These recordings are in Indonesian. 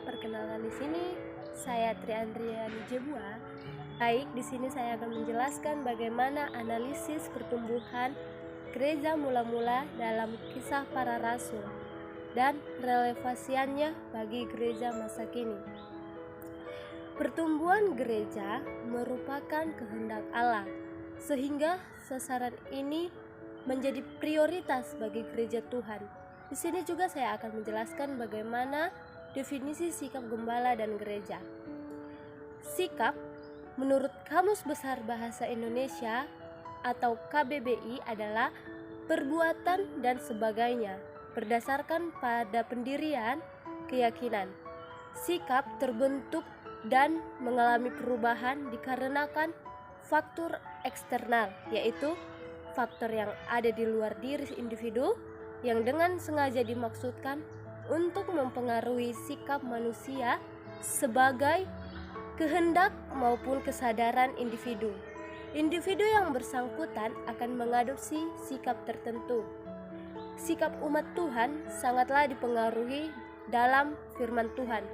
perkenalkan di sini saya Triandriani Jebua. Baik, di sini saya akan menjelaskan bagaimana analisis pertumbuhan gereja mula-mula dalam Kisah Para Rasul dan relevansinya bagi gereja masa kini. Pertumbuhan gereja merupakan kehendak Allah, sehingga sasaran ini menjadi prioritas bagi gereja Tuhan. Di sini juga saya akan menjelaskan bagaimana definisi sikap gembala dan gereja. Sikap menurut Kamus Besar Bahasa Indonesia atau KBBI adalah perbuatan dan sebagainya berdasarkan pada pendirian keyakinan. Sikap terbentuk dan mengalami perubahan dikarenakan faktor eksternal, yaitu faktor yang ada di luar diri individu yang dengan sengaja dimaksudkan untuk mempengaruhi sikap manusia sebagai kehendak maupun kesadaran individu. Individu yang bersangkutan akan mengadopsi sikap tertentu. Sikap umat Tuhan sangatlah dipengaruhi dalam firman Tuhan.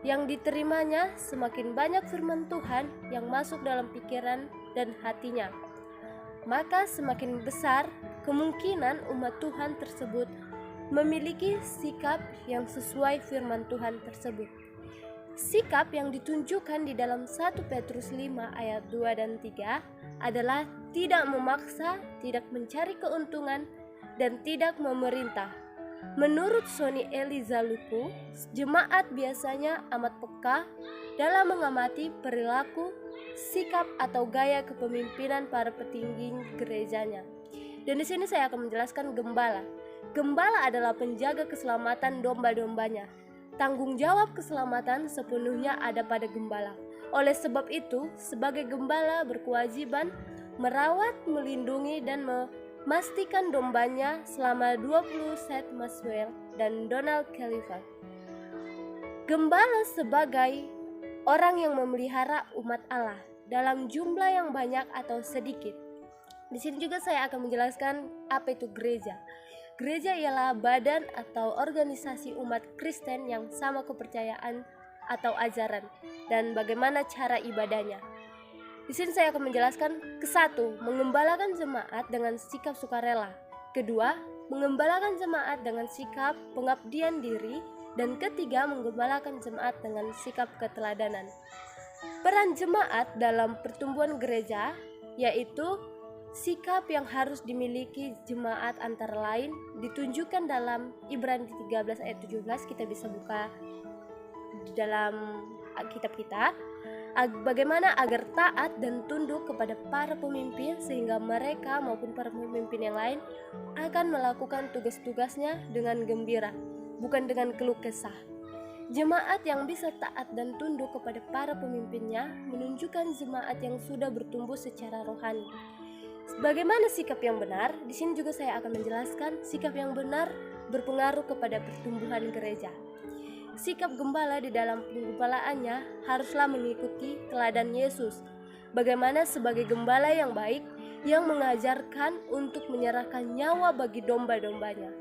Yang diterimanya semakin banyak firman Tuhan yang masuk dalam pikiran dan hatinya, maka semakin besar kemungkinan umat Tuhan tersebut memiliki sikap yang sesuai firman Tuhan tersebut. Sikap yang ditunjukkan di dalam 1 Petrus 5 ayat 2 dan 3 adalah tidak memaksa, tidak mencari keuntungan, dan tidak memerintah. Menurut Sony Eliza Luku, jemaat biasanya amat peka dalam mengamati perilaku, sikap atau gaya kepemimpinan para petinggi gerejanya. Dan di sini saya akan menjelaskan gembala. Gembala adalah penjaga keselamatan domba-dombanya. Tanggung jawab keselamatan sepenuhnya ada pada gembala. Oleh sebab itu, sebagai gembala berkewajiban merawat, melindungi, dan memastikan dombanya selama 20 Seth Maxwell dan Donald Khalifa. Gembala sebagai orang yang memelihara umat Allah dalam jumlah yang banyak atau sedikit. Di sini juga saya akan menjelaskan apa itu gereja. Gereja ialah badan atau organisasi umat Kristen yang sama kepercayaan atau ajaran dan bagaimana cara ibadahnya. Di sini saya akan menjelaskan kesatu, mengembalakan jemaat dengan sikap sukarela. Kedua, mengembalakan jemaat dengan sikap pengabdian diri. Dan ketiga, menggembalakan jemaat dengan sikap keteladanan. Peran jemaat dalam pertumbuhan gereja yaitu sikap yang harus dimiliki jemaat antara lain ditunjukkan dalam Ibrani 13 ayat 17. Kita bisa buka di dalam kitab kita. Bagaimana agar taat dan tunduk kepada para pemimpin sehingga mereka maupun para pemimpin yang lain akan melakukan tugas-tugasnya dengan gembira, bukan dengan keluh kesah. Jemaat yang bisa taat dan tunduk kepada para pemimpinnya menunjukkan jemaat yang sudah bertumbuh secara rohani. Bagaimana sikap yang benar? Di sini juga saya akan menjelaskan sikap yang benar berpengaruh kepada pertumbuhan gereja. Sikap gembala di dalam penggembalaannya haruslah mengikuti teladan Yesus. Bagaimana sebagai gembala yang baik yang mengajarkan untuk menyerahkan nyawa bagi domba-dombanya.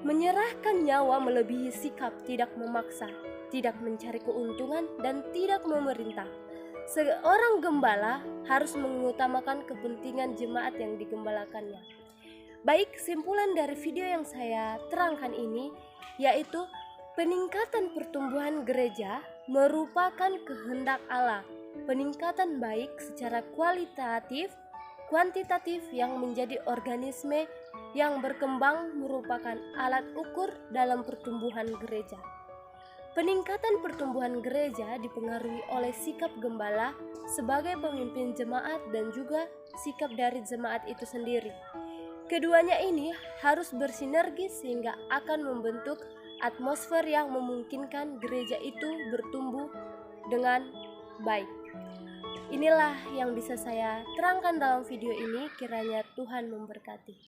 Menyerahkan nyawa melebihi sikap tidak memaksa, tidak mencari keuntungan, dan tidak memerintah. Seorang gembala harus mengutamakan kepentingan jemaat yang digembalakannya. Baik, kesimpulan dari video yang saya terangkan ini yaitu peningkatan pertumbuhan gereja merupakan kehendak Allah. Peningkatan baik secara kualitatif, kuantitatif yang menjadi organisme yang berkembang merupakan alat ukur dalam pertumbuhan gereja. Peningkatan pertumbuhan gereja dipengaruhi oleh sikap gembala sebagai pemimpin jemaat dan juga sikap dari jemaat itu sendiri. Keduanya ini harus bersinergi sehingga akan membentuk atmosfer yang memungkinkan gereja itu bertumbuh dengan baik. Inilah yang bisa saya terangkan dalam video ini, kiranya Tuhan memberkati.